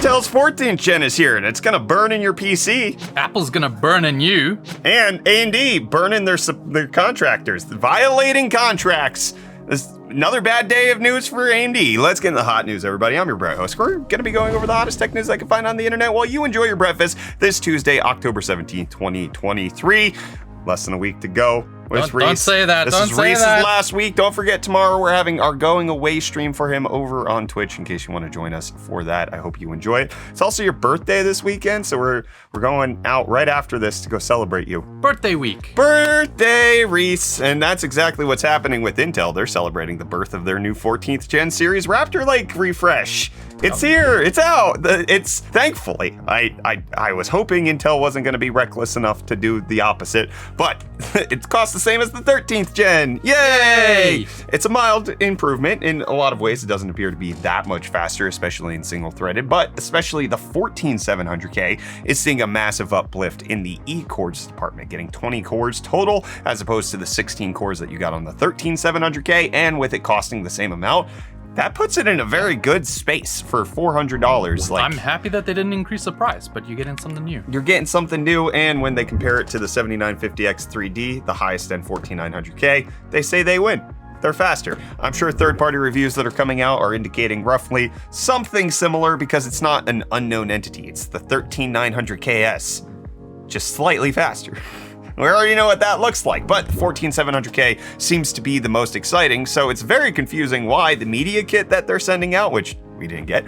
Intel's 14th gen is here, and it's gonna burn in your PC. Apple's gonna burn in you. And AMD burning their contractors, violating contracts. This another bad day of news for AMD. Let's get into the hot news, everybody. I'm your Brett host. We're gonna be going over the hottest tech news I can find on the internet while you enjoy your breakfast this Tuesday, October 17th, 2023. Less than a week to go with Reece. Don't say that. This is Reece's last week. Don't forget, tomorrow we're having our going away stream for him over on Twitch in case you want to join us for that. I hope you enjoy it. It's also your birthday this weekend, so we're going out right after this to go celebrate you. Birthday week. Birthday, Reece. And that's exactly what's happening with Intel. They're celebrating the birth of their new 14th gen series Raptor Lake refresh. It's here. It's out. It's thankfully. I was hoping Intel wasn't going to be reckless enough to do the opposite, but it costs the same as the 13th gen. Yay! It's a mild improvement. In a lot of ways, it doesn't appear to be that much faster, especially in single-threaded, but especially the 14700K is seeing a massive uplift in the E-cores department, getting 20 cores total as opposed to the 16 cores that you got on the 13700K, and with it costing the same amount, that puts it in a very good space for $400. I'm happy that they didn't increase the price, but you're getting something new. You're getting something new, and when they compare it to the 7950X 3D, the highest end 14900K, they say they win. They're faster. I'm sure third-party reviews that are coming out are indicating roughly something similar because it's not an unknown entity. It's the 13900KS, just slightly faster. We already know what that looks like, but the 14700K seems to be the most exciting, so it's very confusing why the media kit that they're sending out, which we didn't get,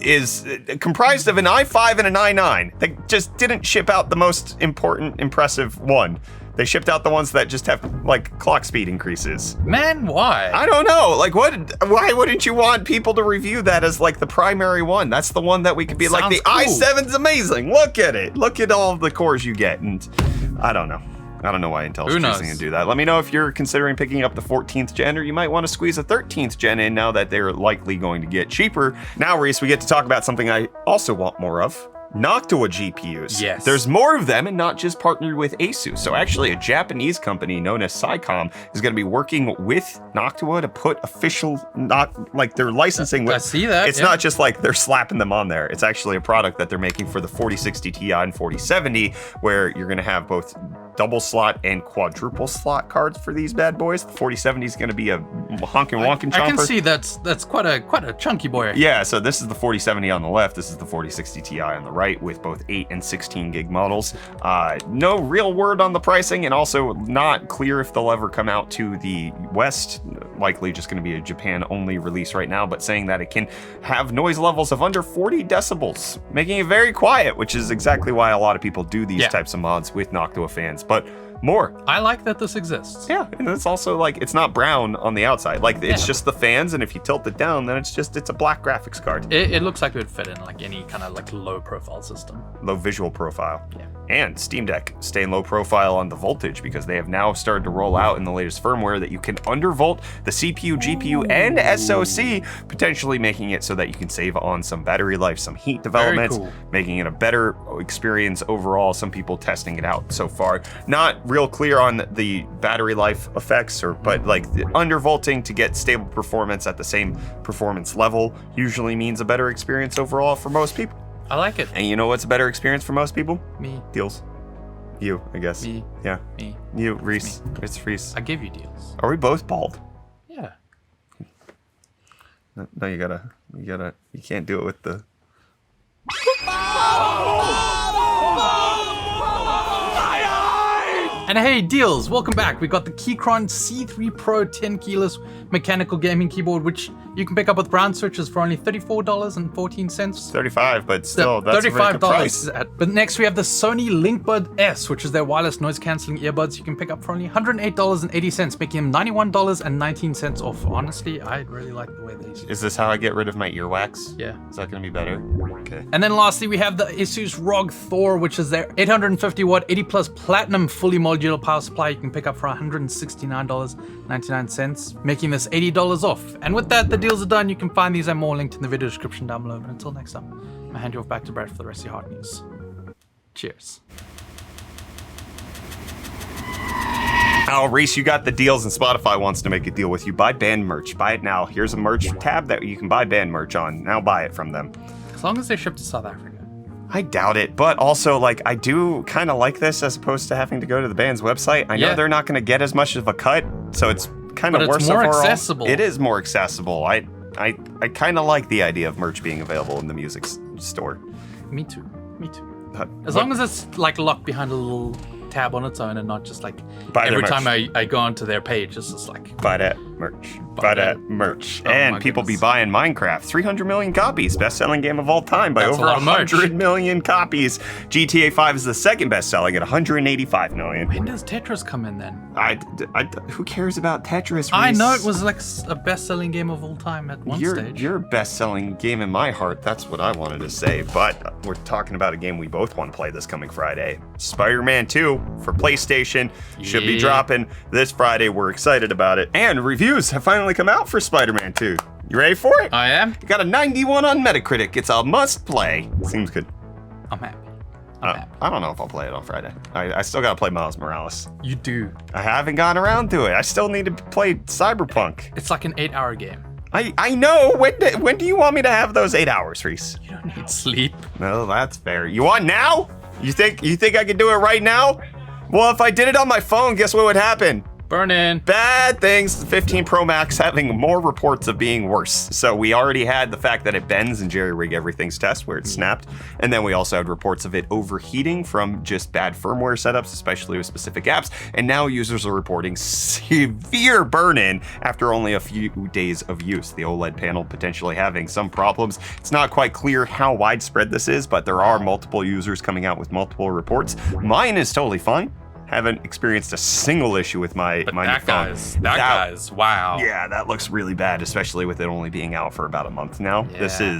is comprised of an i5 and an i9. They just didn't ship out the most important, impressive one. They shipped out the ones that just have, like, clock speed increases. Man, why? I don't know. Like, why wouldn't you want people to review that as, like, the primary one? That's the one that we could be like, the i7's amazing. Look at it. Look at all the cores you get. And I don't know. I don't know why Intel's choosing to do that. Let me know if you're considering picking up the 14th gen, or you might want to squeeze a 13th gen in now that they're likely going to get cheaper. Now, Reece, we get to talk about something I also want more of. Noctua GPUs. Yes. There's more of them, and not just partnered with ASUS. So actually a Japanese company known as SciComm is going to be working with Noctua to put official, not like they're licensing. I see that. It's not just like they're slapping them on there. It's actually a product that they're making for the 4060 Ti and 4070, where you're going to have both double slot and quadruple slot cards for these bad boys. The 4070 is going to be a honkin' wonkin' chomper. I can see that's quite a chunky boy. Yeah, so this is the 4070 on the left. This is the 4060 Ti on the right, with both 8 and 16 gig models. No real word on the pricing, and also not clear if they'll ever come out to the West. Likely just going to be a Japan only release right now, but saying that it can have noise levels of under 40 decibels, making it very quiet, which is exactly why a lot of people do these types of mods with Noctua fans. But more. I like that this exists. Yeah, and it's also like, it's not brown on the outside. Like, it's just the fans, and if you tilt it down, then it's a black graphics card. It looks like it would fit in like any kind of like low profile system. Low visual profile. Yeah. And Steam Deck staying low profile on the voltage, because they have now started to roll out in the latest firmware that you can undervolt the CPU, GPU, and SoC, potentially making it so that you can save on some battery life, some heat developments, making it a better experience overall. Some people testing it out so far. Not real clear on the battery life effects, but like the undervolting to get stable performance at the same performance level usually means a better experience overall for most people. I like it. And you know what's a better experience for most people? Me. Deals. You, I guess. Me. Yeah. Me. You, Reece. Me. It's Reece. I give you deals. Are we both bald? Yeah. No, you can't do it with the... And hey, deals, welcome back. We got the Keychron C3 Pro 10 keyless mechanical gaming keyboard, which you can pick up with brown switches for only $34.14. $35, but still, that's a very good price. But next we have the Sony LinkBud S, which is their wireless noise cancelling earbuds. You can pick up for only $108.80, making them $91.19 off. Honestly, I really like the way they use. Is this how I get rid of my earwax? Yeah. Is that going to be better? Okay. And then lastly, we have the ASUS ROG Thor, which is their 850 watt, 80 plus platinum fully modular power supply. You can pick up for $169.99, making this $80 off. And with that, the deals are done. You can find these and more linked in the video description down below. But until next time, I'm gonna hand you off back to Brett for the rest of your hard news. Cheers. Oh, Reece, you got the deals, and Spotify wants to make a deal with you. Buy band merch. Buy it now. Here's a merch tab that you can buy band merch on. Now buy it from them. As long as they ship to South Africa. I doubt it, but also, like, I do kind of like this as opposed to having to go to the band's website. I know they're not going to get as much of a cut, so it's kind of worse overall. But it's more accessible. It is more accessible. I kind of like the idea of merch being available in the music store. Me too. As long as it's like locked behind a little tab on its own and not just like every time I go onto their page, it's just like buy that merch. Buy that merch. And people be buying Minecraft. 300 million copies. Best-selling game of all time by over 100 million copies. GTA 5 is the second best-selling at 185 million. When does Tetris come in then? Who cares about Tetris, Reece? I know it was like a best-selling game of all time at one stage. Your best-selling game in my heart. That's what I wanted to say. But we're talking about a game we both want to play this coming Friday. Spider-Man 2 for PlayStation should be dropping this Friday. We're excited about it. And reviews have finally come out for Spider-Man 2. You ready for it? I am. You got a 91 on Metacritic. It's a must-play. Seems good. I'm happy. I don't know if I'll play it on Friday. I still got to play Miles Morales. You do. I haven't gotten around to it. I still need to play Cyberpunk. It's like an 8-hour game. I know. When do you want me to have those 8 hours, Reece? You don't need sleep. No, that's fair. You want now? You think I could do it right now? Well, if I did it on my phone, guess what would happen? Burn in. Bad things. The 15 Pro Max having more reports of being worse. So we already had the fact that it bends in Jerry Rig Everything's test where it snapped. And then we also had reports of it overheating from just bad firmware setups, especially with specific apps. And now users are reporting severe burn-in after only a few days of use. The OLED panel potentially having some problems. It's not quite clear how widespread this is, but there are multiple users coming out with multiple reports. Mine is totally fine. Haven't experienced a single issue with my phone. That guy's, wow. Yeah, that looks really bad, especially with it only being out for about a month now. Yeah.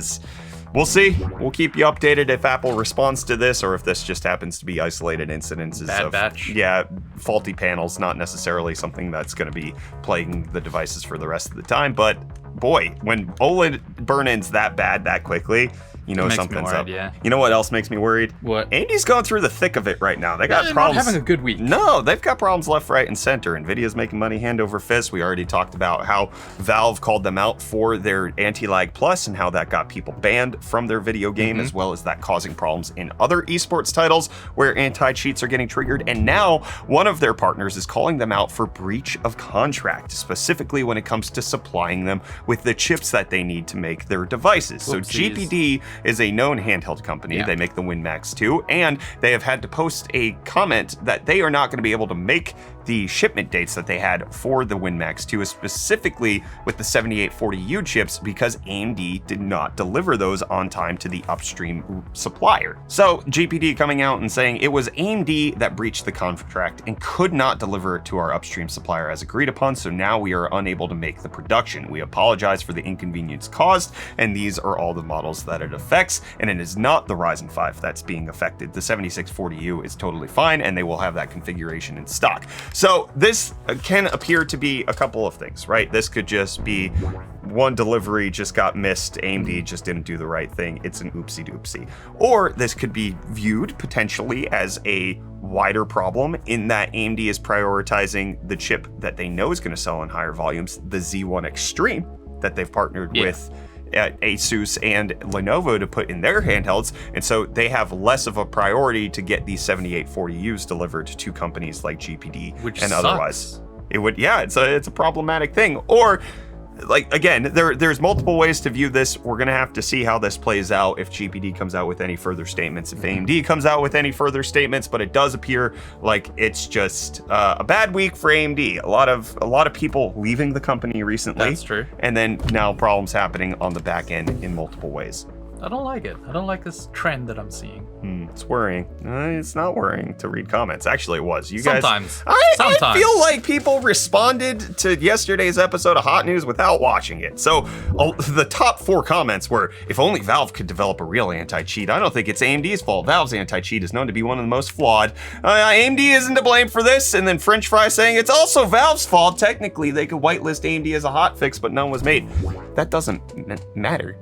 We'll see. We'll keep you updated if Apple responds to this or if this just happens to be isolated incidences of batch. Yeah, faulty panels, not necessarily something that's going to be plaguing the devices for the rest of the time. But boy, when OLED burn-in's that bad that quickly, you know something's up. Yeah. You know what else makes me worried? What? AMD's going through the thick of it right now. They got They're problems. Not having a good week. No, they've got problems left, right, and center. NVIDIA's making money hand over fist. We already talked about how Valve called them out for their Anti-Lag Plus and how that got people banned from their video game, as well as that causing problems in other esports titles where anti-cheats are getting triggered. And now one of their partners is calling them out for breach of contract, specifically when it comes to supplying them with the chips that they need to make their devices. So GPD is a known handheld company. They make the WinMax 2, and they have had to post a comment that they are not going to be able to make the shipment dates that they had for the WinMax 2, specifically with the 7840U chips, because AMD did not deliver those on time to the upstream supplier. So GPD coming out and saying it was AMD that breached the contract and could not deliver it to our upstream supplier as agreed upon, so now we are unable to make the production. We apologize for the inconvenience caused, and these are all the models that it affects, and it is not the Ryzen 5 that's being affected. The 7640U is totally fine, and they will have that configuration in stock. So this can appear to be a couple of things, right? This could just be one delivery just got missed, AMD just didn't do the right thing, it's an oopsie doopsie. Or this could be viewed potentially as a wider problem in that AMD is prioritizing the chip that they know is going to sell in higher volumes, the Z1 Extreme that they've partnered with Asus and Lenovo to put in their handhelds, and so they have less of a priority to get these 7840Us delivered to companies like GPD, which and sucks. Otherwise it would, it's a problematic thing. Or like, again, there's multiple ways to view this. We're gonna have to see how this plays out if GPD comes out with any further statements, if AMD comes out with any further statements, but it does appear like it's just a bad week for AMD. A lot of people leaving the company recently. That's true. And then now problems happening on the back end in multiple ways. I don't like it. I don't like this trend that I'm seeing. It's worrying. It's not worrying to read comments. Actually, it was. You guys. Sometimes. I feel like people responded to yesterday's episode of Hot News without watching it. So the top 4 comments were, if only Valve could develop a real anti-cheat. I don't think it's AMD's fault. Valve's anti-cheat is known to be one of the most flawed. AMD isn't to blame for this. And then French Fry saying it's also Valve's fault. Technically, they could whitelist AMD as a hotfix, but none was made. That doesn't matter.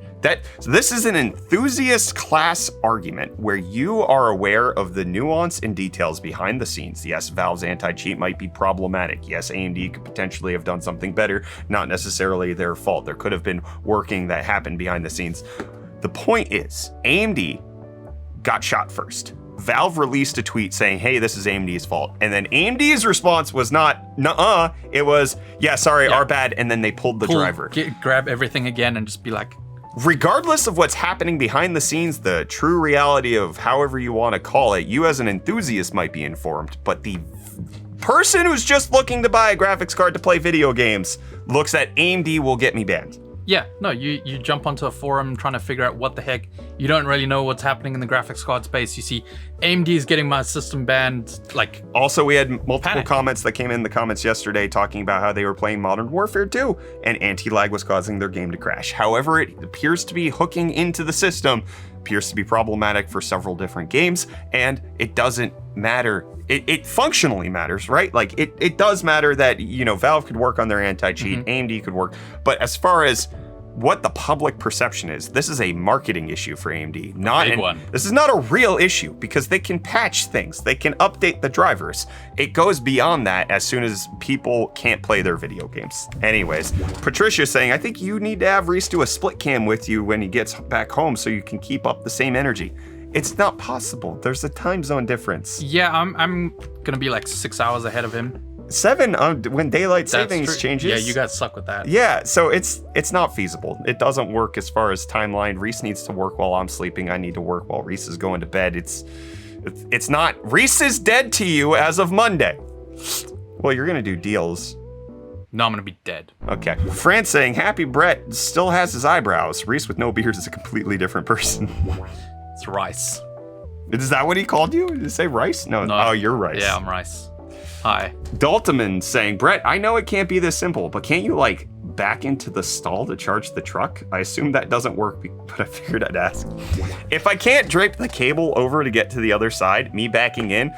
So this is an enthusiast class argument where you are aware of the nuance and details behind the scenes. Yes, Valve's anti-cheat might be problematic. Yes, AMD could potentially have done something better, not necessarily their fault. There could have been working that happened behind the scenes. The point is, AMD got shot first. Valve released a tweet saying, hey, this is AMD's fault. And then AMD's response was not, nuh-uh. It was, yeah, sorry, our bad. And then they pulled the driver. Grab everything again and just be like... Regardless of what's happening behind the scenes, the true reality of however you want to call it, you as an enthusiast might be informed, but the person who's just looking to buy a graphics card to play video games looks at AMD will get me banned. Yeah, no, you jump onto a forum trying to figure out what the heck. You don't really know what's happening in the graphics card space. You see AMD is getting my system banned, like... Also, we had multiple comments that came in the comments yesterday talking about how they were playing Modern Warfare 2 and anti-lag was causing their game to crash. However, it appears to be hooking into the system, appears to be problematic for several different games, and it doesn't matter. It functionally matters, right? Like, it does matter that, you know, Valve could work on their anti-cheat, AMD could work, but as far as what the public perception is, this is a marketing issue for AMD. This is not a real issue because they can patch things. They can update the drivers. It goes beyond that as soon as people can't play their video games. Anyways, Patricia's saying, I think you need to have Reece do a split cam with you when he gets back home so you can keep up the same energy. It's not possible. There's a time zone difference. Yeah, I'm gonna be like 6 hours ahead of him. 7 when daylight savings changes. Yeah, you got stuck with that. Yeah, so it's not feasible. It doesn't work as far as timeline. Reece needs to work while I'm sleeping. I need to work while Reece is going to bed. It's not. Reece is dead to you as of Monday. Well, you're gonna do deals. No, I'm gonna be dead. Okay. Fran saying, happy Brett still has his eyebrows. Reece with no beard is a completely different person. It's Rice. Is that what he called you? Did you say Rice? No. Oh, you're Rice. Yeah, I'm Rice. Hi. Daltaman saying, Brett, I know it can't be this simple, but can't you like back into the stall to charge the truck? I assume that doesn't work, but I figured I'd ask. If I can't drape the cable over to get to the other side, me backing in,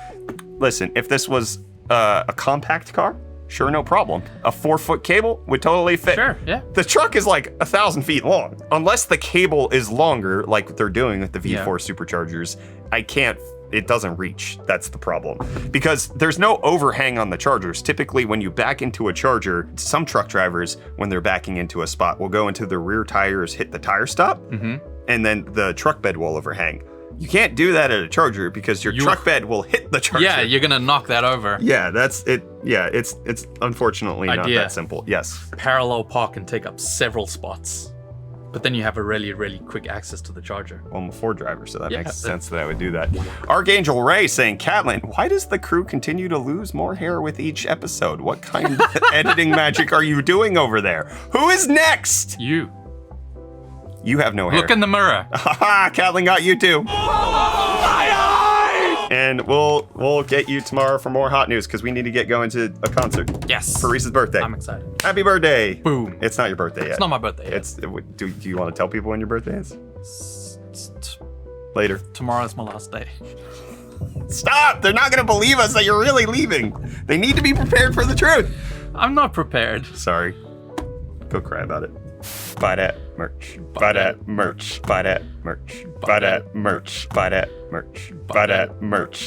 listen, if this was a compact car, sure, no problem. A 4-foot cable would totally fit. Sure, yeah. The truck is like 1,000 feet long. Unless the cable is longer, like they're doing with the V4 superchargers, it doesn't reach. That's the problem. Because there's no overhang on the chargers. Typically, when you back into a charger, some truck drivers, when they're backing into a spot, will go into the rear tires, hit the tire stop, and then the truck bed will overhang. You can't do that at a charger because your truck bed will hit the charger. Yeah, you're gonna knock that over. Yeah, that's it. Yeah, it's unfortunately not that simple. Yes. Parallel park can take up several spots, but then you have a really, really quick access to the charger. Well, I'm a Ford driver, so that makes sense that I would do that. Archangel Ray saying, Catlin, why does the crew continue to lose more hair with each episode? What kind of editing magic are you doing over there? Who is next? You. You have no hair. Look in the mirror. Haha, Catlin got you too. And we'll get you tomorrow for more hot news because we need to get going to a concert. Yes. For Reece's birthday. I'm excited. Happy birthday. Boom. It's not your birthday yet. It's not my birthday yet. Do you want to tell people when your birthday is? Later. Tomorrow's my last day. Stop! They're not going to believe us that you're really leaving. They need to be prepared for the truth. I'm not prepared. Sorry. Go cry about it. Buy that merch. Buy that merch. Buy that merch. Buy that merch. Buy that merch. Buy that merch.